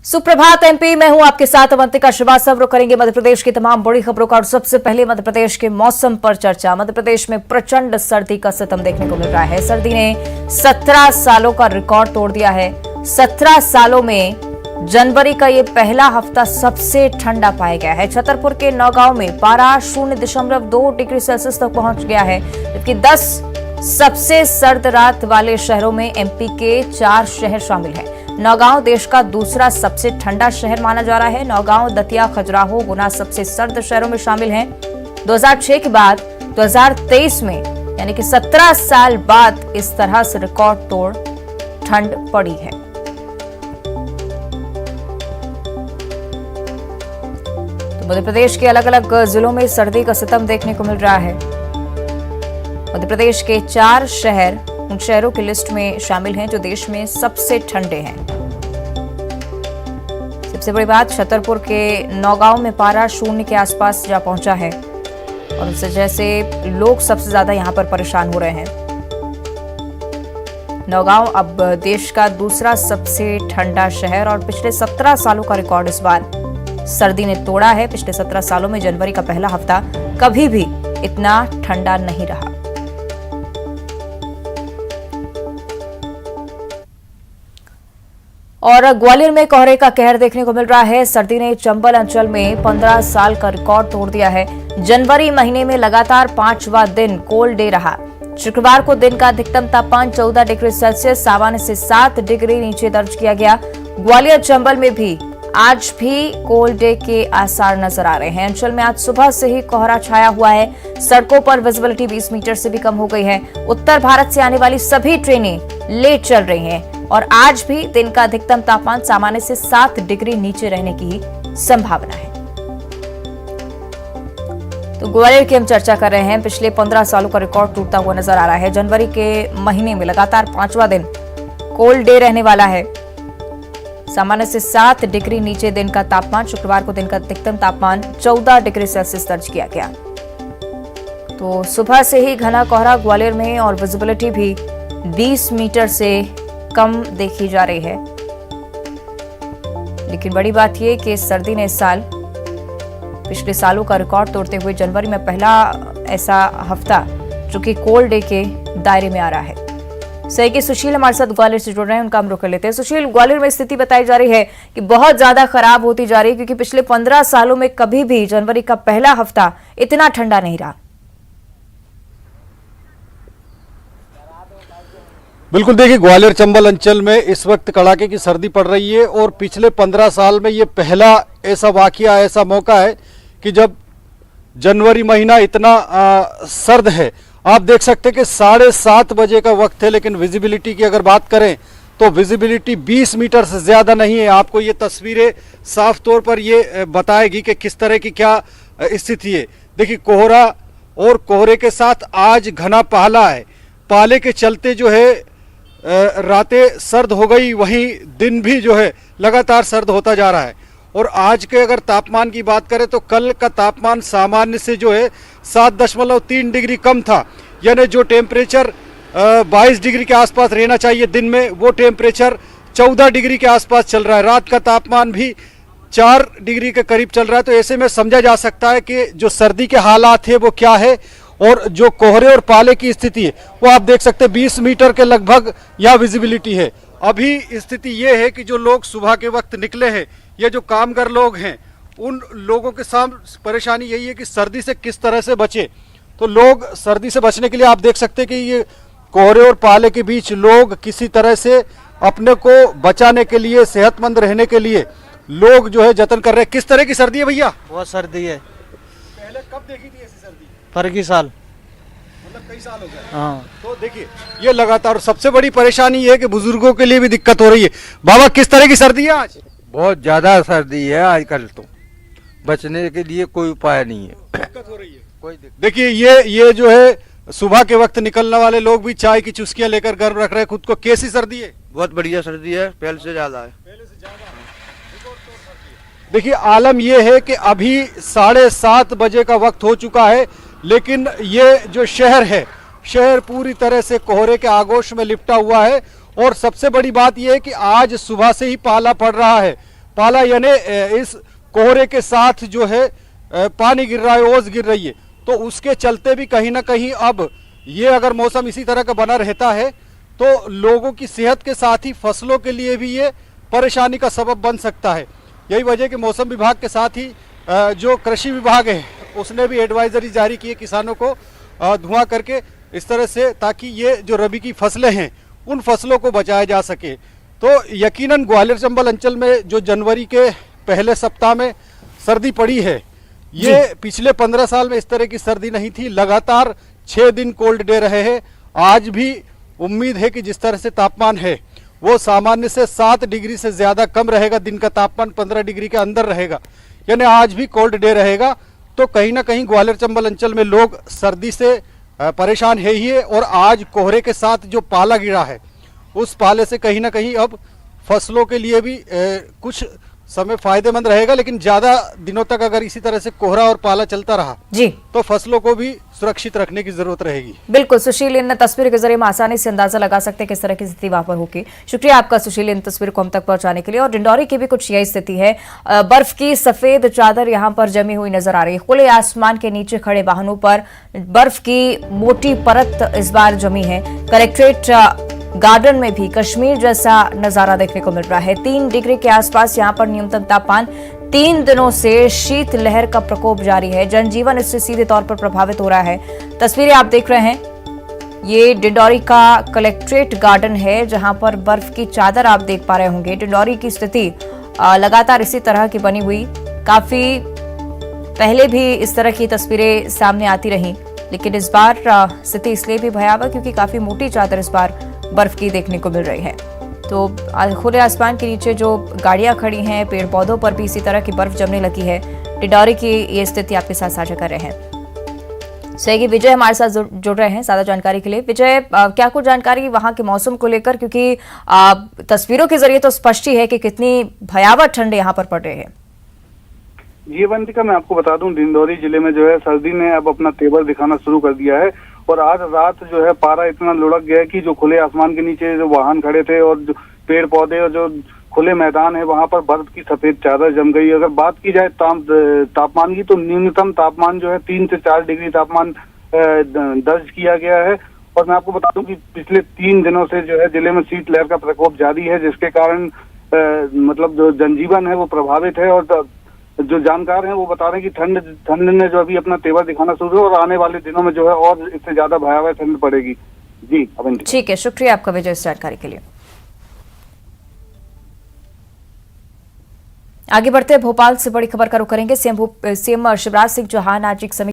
सुप्रभात एमपी, मैं हूं आपके साथ अवंतिका श्रीवास्तव। रुक करेंगे मध्य प्रदेश की तमाम बड़ी खबरों का और सबसे पहले मध्य प्रदेश के मौसम पर चर्चा। मध्य प्रदेश में प्रचंड सर्दी का सितम देखने को मिल रहा है। सर्दी ने 17 सालों का रिकॉर्ड तोड़ दिया है। 17 सालों में जनवरी का ये पहला हफ्ता सबसे ठंडा पाया गया है। छतरपुर के नौगांव में पारा 0.2 डिग्री सेल्सियस तक पहुंच गया है, जबकि 10 सबसे सर्द रात वाले शहरों में एमपी के 4 शहर शामिल हैं। नौगांव देश का दूसरा सबसे ठंडा शहर माना जा रहा है। नौगांव, दतिया, खजुराहो, गुना सबसे सर्द शहरों में शामिल हैं। 2006 के बाद 2023 में यानी कि 17 साल बाद इस तरह से रिकॉर्ड तोड़ ठंड पड़ी है। तो मध्य प्रदेश के अलग अलग जिलों में सर्दी का सितम देखने को मिल रहा है। मध्य प्रदेश के 4 शहर उन शहरों की लिस्ट में शामिल हैं जो देश में सबसे ठंडे हैं। सबसे बड़ी बात, छतरपुर के नौगांव में पारा 0 के आसपास जा पहुंचा है और उससे जैसे लोग सबसे ज्यादा यहां पर परेशान हो रहे हैं। नौगांव अब देश का दूसरा सबसे ठंडा शहर और पिछले 17 सालों का रिकॉर्ड इस बार सर्दी ने तोड़ा है। पिछले 17 सालों में जनवरी का पहला हफ्ता कभी भी इतना ठंडा नहीं रहा। और ग्वालियर में कोहरे का कहर देखने को मिल रहा है। सर्दी ने चंबल अंचल में 15 साल का रिकॉर्ड तोड़ दिया है। जनवरी महीने में लगातार 5वां दिन कोल्ड डे रहा। शुक्रवार को दिन का अधिकतम तापमान 14 डिग्री सेल्सियस सामान्य से 7 डिग्री नीचे दर्ज किया गया। ग्वालियर चंबल में भी आज भी कोल्ड डे के आसार नजर आ रहे हैं। अंचल में आज सुबह से ही कोहरा छाया हुआ है। सड़कों पर विजिबिलिटी 20 मीटर से भी कम हो गई है। उत्तर भारत से आने वाली सभी ट्रेनें लेट चल रही हैं और आज भी दिन का अधिकतम तापमान सामान्य से 7 डिग्री नीचे रहने की संभावना है। तो ग्वालियर की हम चर्चा कर रहे हैं। पिछले 15 सालों का रिकॉर्ड टूटता हुआ नजर आ रहा है। जनवरी के महीने में लगातार 5वां दिन कोल्ड डे रहने वाला है। सामान्य से 7 डिग्री नीचे दिन का तापमान। शुक्रवार को दिन का अधिकतम तापमान 14 डिग्री सेल्सियस दर्ज किया गया। तो सुबह से ही घना कोहरा ग्वालियर में और विजिबिलिटी भी 20 मीटर से कम देखी जा रही है। लेकिन बड़ी बात यह कि सर्दी ने इस साल पिछले सालों का रिकॉर्ड तोड़ते हुए जनवरी में पहला ऐसा हफ्ता जो कि कोल्ड डे के दायरे में आ रहा है। सही कि सुशील हमारे साथ ग्वालियर से जुड़ रहे हैं, उनका हम रुख कर लेते हैं। सुशील, ग्वालियर में स्थिति बताई जा रही है कि बहुत ज्यादा खराब होती जा रही है, क्योंकि पिछले 15 सालों में कभी भी जनवरी का पहला हफ्ता इतना ठंडा नहीं रहा। बिल्कुल, देखिए ग्वालियर चंबल अंचल में इस वक्त कड़ाके की सर्दी पड़ रही है और पिछले 15 साल में ये पहला ऐसा वाकया, ऐसा मौका है कि जब जनवरी महीना इतना सर्द है। आप देख सकते हैं कि 7:30 बजे का वक्त है, लेकिन विजिबिलिटी की अगर बात करें तो विजिबिलिटी 20 मीटर से ज़्यादा नहीं है। आपको ये तस्वीरें साफ तौर पर ये बताएगी कि किस तरह की क्या स्थिति है। देखिए कोहरा और कोहरे के साथ आज घना पाला है। पाले के चलते जो है रातें सर्द हो गई, वहीं दिन भी जो है लगातार सर्द होता जा रहा है। और आज के अगर तापमान की बात करें तो कल का तापमान सामान्य से जो है 7.3 डिग्री कम था। यानी जो टेम्परेचर 22 डिग्री के आसपास रहना चाहिए दिन में, वो टेम्परेचर 14 डिग्री के आसपास चल रहा है। रात का तापमान भी 4 डिग्री के करीब चल रहा है। तो ऐसे में समझा जा सकता है कि जो सर्दी के हालात है वो क्या है और जो कोहरे और पाले की स्थिति है वो आप देख सकते हैं 20 मीटर के लगभग यहाँ विजिबिलिटी है। अभी स्थिति ये है कि जो लोग सुबह के वक्त निकले हैं या जो कामगार लोग हैं, उन लोगों के सामने परेशानी यही है कि सर्दी से किस तरह से बचे। तो लोग सर्दी से बचने के लिए आप देख सकते हैं कि ये कोहरे और पाले के बीच लोग किसी तरह से अपने को बचाने के लिए, सेहतमंद रहने के लिए लोग जो है जतन कर रहे हैं। किस तरह की सर्दी है भैया? बहुत सर्दी है। पहले कब देखी थी ऐसी सर्दी? फर्क ही साल, मतलब कई साल हो गए। हाँ। तो देखिए ये लगातार सबसे बड़ी परेशानी ये है कि बुजुर्गों के लिए भी दिक्कत हो रही है। बाबा, किस तरह की सर्दी है आज? बहुत ज्यादा सर्दी है आजकल, तो बचने के लिए कोई उपाय नहीं है। दिक्कत हो रही है कोई दिक्कत। देखिए ये जो है सुबह के वक्त निकलने वाले लोग भी चाय की चुस्कियां लेकर गर्म रख रहे हैं खुद को। कैसी सर्दी है? बहुत बढ़िया सर्दी है, पहले से ज्यादा है। देखिए आलम यह है कि अभी 7:30 बजे का वक्त हो चुका है, लेकिन ये जो शहर है, शहर पूरी तरह से कोहरे के आगोश में लिपटा हुआ है। और सबसे बड़ी बात यह है कि आज सुबह से ही पाला पड़ रहा है। पाला यानी इस कोहरे के साथ जो है पानी गिर रहा है, ओस गिर रही है। तो उसके चलते भी कहीं ना कहीं अब ये अगर मौसम इसी तरह का बना रहता है तो लोगों की सेहत के साथ ही फसलों के लिए भी ये परेशानी का सबब बन सकता है। यही वजह कि मौसम विभाग के साथ ही जो कृषि विभाग है उसने भी एडवाइजरी जारी की है किसानों को धुआं करके इस तरह से, ताकि ये जो रबी की फसलें हैं उन फसलों को बचाया जा सके। तो यकीनन ग्वालियर चंबल अंचल में जो जनवरी के पहले सप्ताह में सर्दी पड़ी है, ये पिछले 15 साल में इस तरह की सर्दी नहीं थी। लगातार 6 दिन कोल्ड डे रहे हैं। आज भी उम्मीद है कि जिस तरह से तापमान है वो सामान्य से 7 डिग्री से ज़्यादा कम रहेगा। दिन का तापमान 15 डिग्री के अंदर रहेगा, यानी आज भी कोल्ड डे रहेगा। तो कहीं ना कहीं ग्वालियर चंबल अंचल में लोग सर्दी से परेशान है ही है। और आज कोहरे के साथ जो पाला गिरा है उस पाले से कहीं ना कहीं अब फसलों के लिए भी कुछ समय फायदेमंद रहेगा। लेकिन ज्यादा दिनों तक अगर इसी तरह से कोहरा और पाला चलता रहा जी तो फसलों को भी सुरक्षित रखने की जरूरत रहेगी। बिल्कुल सुशील, इन तस्वीरों के जरिए हम आसानी से अंदाजा लगा सकते हैं किस तरह की स्थिति वहां पर होगी। शुक्रिया आपका सुशील इन तस्वीरों को हम तक पहुंचाने के लिए। और डिंडौरी की भी कुछ यही स्थिति है। बर्फ की सफेद चादर यहां पर जमी हुई नजर आ रही है। खुले आसमान के नीचे खड़े वाहनों पर बर्फ की मोटी परत इस बार जमी है। कलेक्ट्रेट गार्डन में भी कश्मीर जैसा नजारा देखने को मिल रहा है। 3 डिग्री के आसपास यहां पर न्यूनतम तापमान। 3 दिनों से शीत लहर का प्रकोप जारी है। जनजीवन इससे सीधे तौर पर प्रभावित हो रहा है। तस्वीरें आप देख रहे हैं, ये डिंडौरी का कलेक्ट्रेट गार्डन है जहां पर बर्फ की चादर आप देख पा रहे होंगे। डिंडौरी की स्थिति लगातार इसी तरह की बनी हुई, काफी पहले भी इस तरह की तस्वीरें सामने आती रही, लेकिन इस बार स्थिति इसलिए भी भयावह क्योंकि काफी मोटी चादर इस बार बर्फ की देखने को मिल रही है। तो खुले आसमान के नीचे जो गाड़ियां खड़ी हैं, पेड़ पौधों पर भी इसी तरह की बर्फ जमने लगी है। डिंडौरी की ये स्थिति आपके साथ साझा कर रहे हैं। सहयोगी विजय हमारे साथ जुड़ रहे हैं ज्यादा जानकारी के लिए। विजय, क्या कुछ जानकारी वहां के मौसम को लेकर, क्योंकि तस्वीरों के जरिए तो स्पष्ट ही है कि कितनी भयावह ठंड यहाँ पर पड़ रही है। जी वंतिका, मैं आपको बता दूं, डिंडौरी जिले में जो है सर्दी ने अब अपना तेवर दिखाना शुरू कर दिया है। और आज रात जो है पारा इतना लुढ़क गया है कि जो खुले आसमान के नीचे जो वाहन खड़े थे और जो पेड़ पौधे और जो खुले मैदान है वहां पर बर्फ की सफेद चादर जम गई। अगर बात की जाए तापमान की, तो न्यूनतम तापमान जो है 3 से 4 डिग्री तापमान दर्ज किया गया है। और मैं आपको बता दूं कि पिछले 3 दिनों से जो है जिले में शीत लहर का प्रकोप जारी है, जिसके कारण मतलब जो जनजीवन है वो प्रभावित है। और जो जानकार हैं वो बता रहे हैं कि ठंड ने जो अभी अपना तेवर दिखाना शुरू है और आने वाले दिनों में जो है और इससे ज्यादा भयावह ठंड पड़ेगी। जी अवंती, ठीक है, शुक्रिया आपका विजय इस जानकारी के लिए। आगे बढ़ते भोपाल से बड़ी खबर का रुख करेंगे। सीएम शिवराज सिंह चौहान आज एक